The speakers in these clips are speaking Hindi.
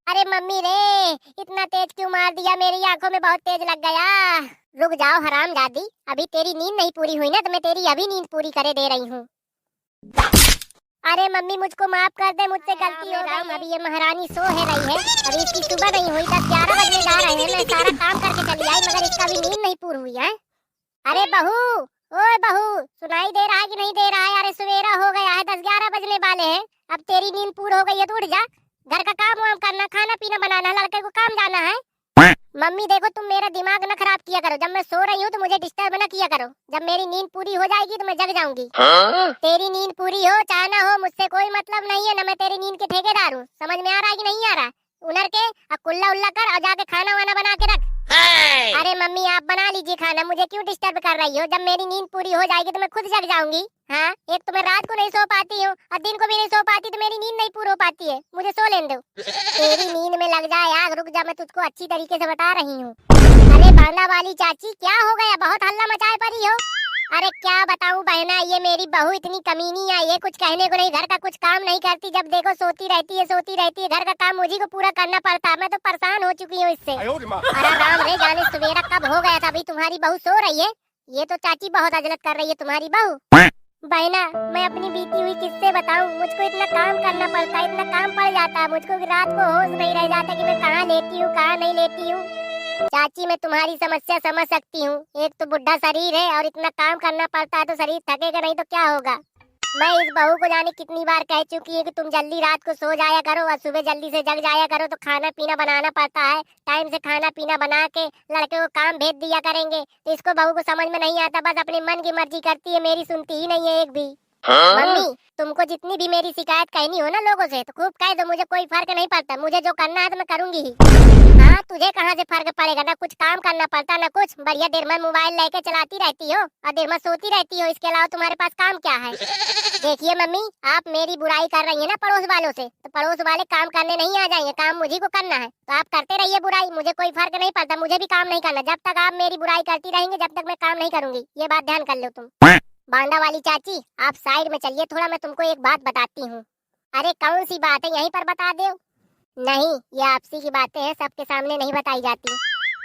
अरे मम्मी रे, इतना तेज क्यों मार दिया? मेरी आंखों में बहुत तेज लग गया। रुक जाओ हरामजादी, अभी तेरी नींद नहीं पूरी हुई ना, तो मैं तेरी अभी नींद पूरी करे दे रही हूँ। अरे मम्मी मुझको माफ कर दे, मुझसे गलती हो गई। अभी ये महारानी सो है रही है, अभी इसकी सुबह नहीं हुई, 10-11 बजने जा रहे हैं। मैं सारा काम करके चली आई मगर इसका भी नींद नहीं पूरी हुई है। अरे बहू, ओए बहू, सुनाई दे रहा है कि नहीं दे रहा है? अरे सवेरा हो गया है, 10-11 बजने वाले हैं। अब तेरी नींद पूरी हो गई है तो उठ जा। घर का काम वाम करना, खाना पीना बनाना, लड़के को काम जाना है। मम्मी देखो, तुम मेरा दिमाग न खराब किया करो। जब मैं सो रही हूँ तो मुझे डिस्टर्ब न किया करो। जब मेरी नींद पूरी हो जाएगी तो मैं जग जाऊंगी। तेरी नींद पूरी हो चाहे ना हो, मुझसे कोई मतलब नहीं है ना। मैं तेरी नींद के ठेकेदार हूँ। समझ में आ रहा है कि नहीं आ रहा? उनर के अब कुल्ला उल्ला कर और जाके खाना वाना बना के रख। अरे मम्मी आप बना लीजिए खाना, मुझे क्यों डिस्टर्ब कर रही हो? जब मेरी नींद पूरी हो जाएगी तो मैं खुद जग जाऊंगी। हाँ, एक तो मैं रात को नहीं सो पाती हूँ और दिन को भी नहीं सो पाती, तो मेरी नींद नहीं पूरी हो पाती है। मुझे सो लेने दो। तेरी नींद में लग जाए आग, रुक जा, मैं तुझको अच्छी तरीके से बता रही हूँ। अरे बांदा वाली चाची, क्या हो गया? बहुत हल्ला मचाए पड़ी हो। अरे क्या बताऊं बहना, ये मेरी बहू इतनी कमीनी है, ये कुछ कहने को नहीं, घर का कुछ काम नहीं करती। जब देखो सोती रहती है, सोती रहती है। घर का काम मुझी को पूरा करना पड़ता है। मैं तो परेशान हो चुकी हूँ इससे। अरे राम रे जाने सवेरा कब हो गया था, अभी तुम्हारी बहू सो रही है। ये तो चाची बहुत अजलत कर रही है तुम्हारी बहू। बहना मैं अपनी बीती हुई किससे बताऊं? मुझको इतना काम करना पड़ता है, इतना काम पड़ जाता है मुझको कि रात को होश नहीं रह जाता कि मैं कहाँ लेटी हूँ कहाँ नहीं लेटी हूँ। चाची मैं तुम्हारी समस्या समझ सकती हूँ। एक तो बुढ़ा शरीर है और इतना काम करना पड़ता है तो शरीर थकेगा नहीं तो क्या होगा। मैं इस बहू को जाने कितनी बार कह चुकी है कि तुम जल्दी रात को सो जाया करो और सुबह जल्दी से जग जाया करो। तो खाना पीना बनाना पड़ता है, टाइम से खाना पीना बना के लड़के को काम भेज दिया करेंगे। तो इसको बहू को समझ में नहीं आता, बस अपने मन की मर्जी करती है, मेरी सुनती ही नहीं है एक भी। मम्मी तुमको जितनी भी मेरी शिकायत कहनी हो ना लोगों से तो खूब कह दो, मुझे कोई फर्क नहीं पड़ता। मुझे जो करना है तो मैं करूंगी ही। हाँ, तुझे कहाँ से फर्क पड़ेगा? ना कुछ काम करना पड़ता ना कुछ, बढ़िया देर में मोबाइल लेके चलाती रहती हो और देर में सोती रहती हो। इसके अलावा तुम्हारे पास काम क्या है? देखिए मम्मी, आप मेरी बुराई कर रही है ना पड़ोस वालों से, तो पड़ोस वाले काम करने नहीं आ जाएंगे, काम मुझे को करना है। तो आप करते रहिए बुराई, मुझे कोई फर्क नहीं पड़ता, मुझे भी काम नहीं करना। जब तक आप मेरी बुराई करती रहेंगे जब तक मैं काम नहीं करूंगी, ये बात ध्यान कर लो तुम। बांदा वाली चाची आप साइड में चलिए थोड़ा, मैं तुमको एक बात बताती हूँ। अरे कौन सी बात है, यहीं पर बता दो। नहीं, ये आपसी की बातें हैं, सबके सामने नहीं बताई जाती।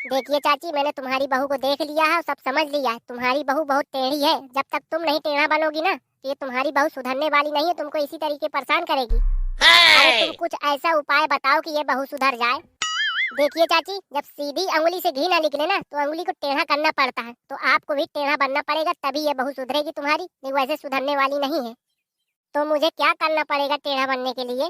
देखिए चाची, मैंने तुम्हारी बहू को देख लिया है, सब समझ लिया है। तुम्हारी बहू बहुत टेढ़ी है। जब तक तुम नहीं टेढ़ा बनोगी ना तो ये तुम्हारी बहू सुधरने वाली नहीं है, तुमको इसी तरीके परेशान करेगी। अरे तुम कुछ ऐसा उपाय बताओ कि ये बहू सुधर जाए। देखिए चाची, जब सीधी अंगुली से घी ना निकले ना तो अंगुली को टेढ़ा करना पड़ता है। तो आपको भी टेढ़ा बनना पड़ेगा, तभी ये बहू सुधरेगी तुम्हारी, नहीं वैसे सुधरने वाली नहीं है। तो मुझे क्या करना पड़ेगा टेढ़ा बनने के लिए?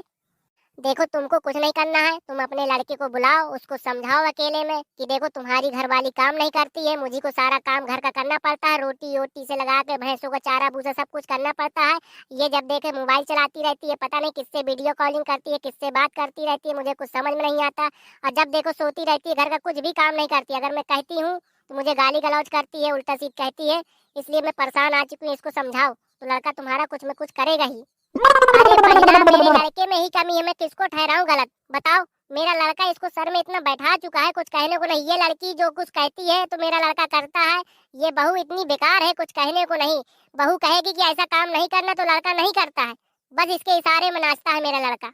देखो तुमको कुछ नहीं करना है, तुम अपने लड़के को बुलाओ, उसको समझाओ अकेले में कि देखो तुम्हारी घरवाली काम नहीं करती है, मुझे को सारा काम घर का करना पड़ता है, रोटी वोटी से लगा के भैंसों का चारा भूसा सब कुछ करना पड़ता है। ये जब देखे मोबाइल चलाती रहती है, पता नहीं किससे वीडियो कॉलिंग करती है, किससे बात करती रहती है, मुझे कुछ समझ में नहीं आता। और जब देखो सोती रहती है, घर का कुछ भी काम नहीं करती। अगर मैं कहती हूँ तो मुझे गाली गलौज करती है, उल्टा सीध कहती है। इसलिए मैं परेशान आ चुकी हूँ, इसको समझाओ तो लड़का तुम्हारा कुछ में कुछ करेगा ही। अरे बहिना, मेरे लड़के में ही कमी है, मैं किसको ठहराऊं गलत बताओ? मेरा लड़का इसको सर में इतना बैठा चुका है, कुछ कहने को नहीं। ये लड़की जो कुछ कहती है तो मेरा लड़का करता है। ये बहू इतनी बेकार है, कुछ कहने को नहीं। बहू कहेगी कि ऐसा काम नहीं करना तो लड़का नहीं करता है, बस इसके इशारे में नाचता है मेरा लड़का।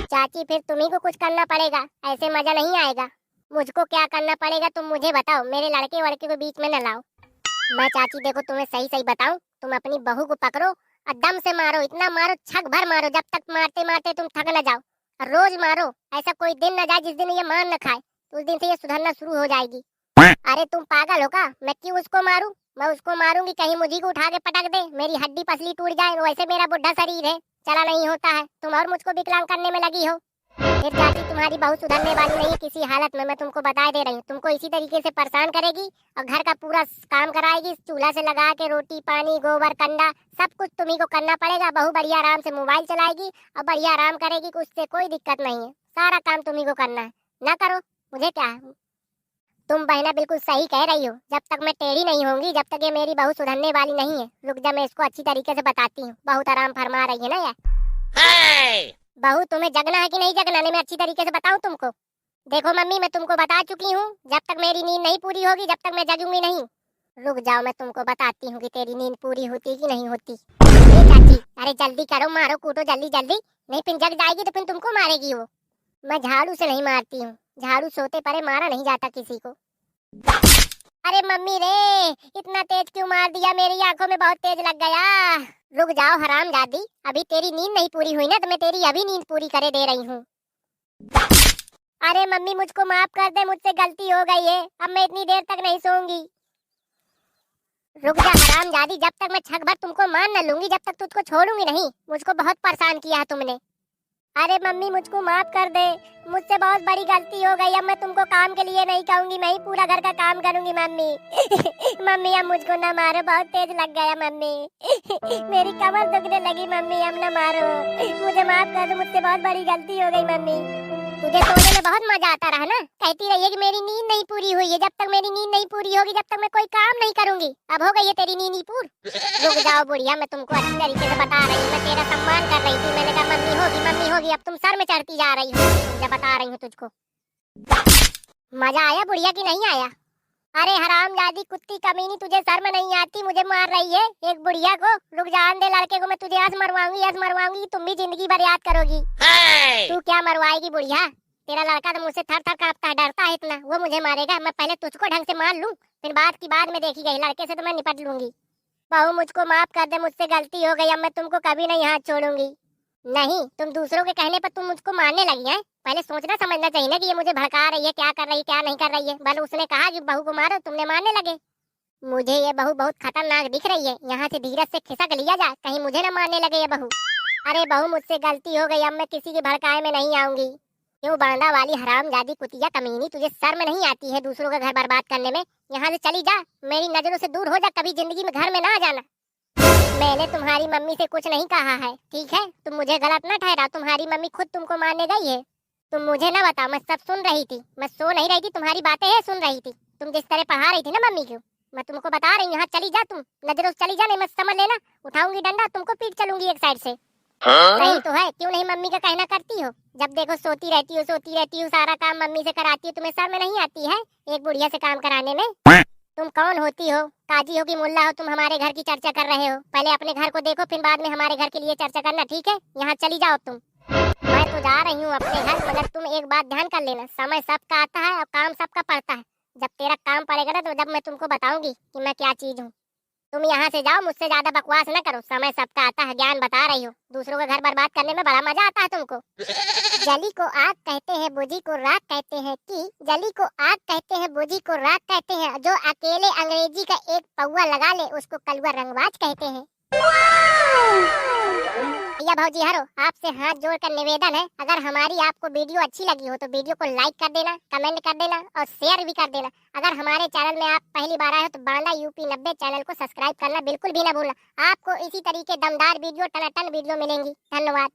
चाची फिर तुम्ही को कुछ करना पड़ेगा, ऐसे मजा नहीं आएगा। मुझको क्या करना पड़ेगा तुम मुझे बताओ, मेरे लड़के वड़के को बीच में न लाओ। मैं चाची देखो तुम्हें सही सही बताऊं, तुम अपनी बहू को पकड़ो और दम से मारो, इतना मारो छक भर मारो, जब तक मारते मारते तुम थक न जाओ। और रोज मारो, ऐसा कोई दिन न जाए जिस दिन ये मार न खाए, तो उस दिन से ये सुधरना शुरू हो जाएगी। अरे तुम पागल हो का? मैं क्यों उसको मारूं? मैं उसको मारूंगी कहीं मुझे को उठा के पटक दे, मेरी हड्डी पसली टूट जाए। वैसे मेरा बुढ़ा शरीर है, चला नहीं होता है। तुम और मुझको विकलांग करने में लगी हो। फिर चाची तुम्हारी बहू सुधरने वाली नहीं है किसी हालत में, मैं तुमको बता दे रही हूँ। तुमको इसी तरीके से परेशान करेगी और घर का पूरा काम कराएगी, चूल्हा से लगा के रोटी पानी गोबर कंडा सब कुछ तुम्ही को करना पड़ेगा। बहू बढ़िया आराम से मोबाइल चलाएगी और बढ़िया आराम करेगी, उससे कोई दिक्कत नहीं है। सारा काम तुम्ही को करना है, ना करो मुझे क्या है। तुम बहना बिल्कुल सही कह रही हो, जब तक मैं टेढ़ी नहीं होंगी जब तक ये मेरी बहू सुधरने वाली नहीं है। रुक जा, मैं इसको अच्छी तरीके से बताती हूँ। बहुत आराम फरमा रही है ना यार। बहू तुम्हें जगना है कि नहीं जगना? नहीं मैं अच्छी तरीके से बताऊं तुमको। देखो मम्मी, मैं तुमको बता चुकी हूँ, जब तक मेरी नींद नहीं पूरी होगी जब तक मैं जगूंगी नहीं। रुक जाओ, मैं तुमको बताती हूँ कि तेरी नींद पूरी होती कि नहीं होती। चाची अरे जल्दी करो, मारो कूटो जल्दी जल्दी, नहीं फिर जग जाएगी तो फिर तुमको मारेगी वो। मैं झाड़ू से नहीं मारती हूँ, झाड़ू सोते पड़े मारा नहीं जाता किसी को। अरे मम्मी रे, इतना तेज क्यों मार दिया, मेरी आंखों में बहुत तेज लग गया। रुक जाओ हरामजादी, अभी तेरी नींद नहीं पूरी हुई ना, तो मैं तेरी अभी नींद पूरी करे दे रही हूँ। अरे मम्मी मुझको माफ कर दे, मुझसे गलती हो गई है, अब मैं इतनी देर तक नहीं सोऊंगी। रुक जा हरामजादी, जब तक मैं छक भर तुमको मान न लूंगी, जब तक तुझको छोड़ूंगी नहीं। मुझको बहुत परेशान किया है तुमने। अरे मम्मी मुझको माफ कर दे, मुझसे बहुत बड़ी गलती हो गई, अब मैं तुमको काम के लिए नहीं कहूंगी, मैं ही पूरा घर का काम करूंगी मम्मी। मम्मी अब मुझको न मारो, बहुत तेज लग गया मम्मी। मेरी कमर दुखने लगी मम्मी, अब न मारो, मुझे माफ कर दो, मुझसे बहुत बड़ी गलती हो गई मम्मी। तुझे सोने में बहुत मजा आता रहा ना, कहती रही है कि मेरी नींद नहीं पूरी हुई है, जब तक मेरी नींद नहीं पूरी होगी जब तक मैं कोई काम नहीं करूंगी। अब हो गई है तेरी नींद पूरी। रुक जाओ बुढ़िया, मैं तुमको अच्छी तरीके से बता रही हूँ, मैं तेरा सम्मान कर रही थी, मैंने कहा मम्मी होगी, अब तुम सर में चढ़ती जा रही हो। जब बता रही हूँ तुझको, मजा आया बुढ़िया की नहीं आया? अरे हरामजादी कुत्ती कमीनी, तुझे शर्म नहीं आती, मुझे मार रही है एक बुढ़िया को। रुक जान दे लड़के को, मैं तुझे आज मरवाऊंगी, तुम भी जिंदगी भर याद करोगी। तू क्या मरवाएगी बुढ़िया, तेरा लड़का तो मुझसे थर थर कांपता है, डरता है इतना, वो मुझे मारेगा? मैं पहले तुझको ढंग से मार लूं, फिर बात की बाद में देखी गई, लड़के से तो मैं निपट लूंगी। बहू मुझको माफ कर दे, मुझसे गलती हो गई, अब मैं तुमको कभी नहीं हाथ छोड़ूंगी। नहीं, तुम दूसरों के कहने पर तुम मुझको मारने लगी हैं, पहले सोचना समझना चाहिए ना कि ये मुझे भड़का रही है, क्या कर रही है क्या नहीं कर रही है। बल उसने कहा कि बहू को मारो, तुमने मारने लगे। मुझे ये बहू बहुत खतरनाक दिख रही है, यहाँ से धीरज से खिसक लिया जाए, कहीं मुझे न मारने लगे ये बहू। अरे बहू मुझसे गलती हो गई, अब मैं किसी के भड़काए में नहीं आऊंगी। क्यों बांदा वाली हरामजादी कुतिया कमीनी, तुझे शर्म नहीं आती है दूसरों का घर बर्बाद करने में? यहाँ से चली जा, मेरी नजरों से दूर हो जा, कभी जिंदगी में घर में ना आ जाना। मैंने तुम्हारी मम्मी से कुछ नहीं कहा है, ठीक है? तुम मुझे गलत ना ठहरा, तुम्हारी मम्मी खुद तुमको मारने गई है। तुम मुझे ना बताओ, मैं सब सुन रही थी, मैं सो नहीं रही थी, तुम्हारी बातें है सुन रही थी। तुम जिस तरह पढ़ा रही थी ना मम्मी को, मैं तुमको बता रही हूँ, यहाँ चली जा, तुम नजरों से चली जा, नहीं मैं समझ लेना, उठाऊंगी डंडा, तुमको पीट चलूंगी एक साइड से। सही तो है, क्यों नहीं मम्मी का कहना करती हो? जब देखो सोती रहती हो, सारा काम मम्मी से कराती हो, तुम्हें शर्म नहीं आती है एक बुढ़िया से काम कराने में? तुम कौन होती हो, काजी हो कि मुल्ला हो? तुम हमारे घर की चर्चा कर रहे हो, पहले अपने घर को देखो, फिर बाद में हमारे घर के लिए चर्चा करना, ठीक है? यहाँ चली जाओ तुम। मैं तो जा रही हूँ अपने घर, मगर तुम एक बात ध्यान कर लेना, समय सबका आता है और काम सबका पड़ता है। जब तेरा काम पड़ेगा ना, तो जब मैं तुमको बताऊंगी कि मैं क्या चीज हूँ। तुम यहाँ से जाओ, मुझसे ज्यादा बकवास न करो, समय सबका आता है, ज्ञान बता रही हो। दूसरों का घर बर्बाद करने में बड़ा मजा आता है तुमको। जली को आग कहते हैं, बुझी को राख कहते हैं, कि जली को आग कहते हैं, बुझी को राख कहते हैं, जो अकेले अंग्रेजी का एक पौवा लगा ले उसको कलवा रंगबाज कहते हैं। भैया भौजी हरो, आपसे हाथ जोड़कर निवेदन है, अगर हमारी आपको वीडियो अच्छी लगी हो तो वीडियो को लाइक कर देना, कमेंट कर देना और शेयर भी कर देना। अगर हमारे चैनल में आप पहली बार आए हो तो बांदा यूपी 90 चैनल को सब्सक्राइब करना बिल्कुल भी ना भूलना। आपको इसी तरीके दमदार वीडियो, टनाटन वीडियो मिलेंगी। धन्यवाद।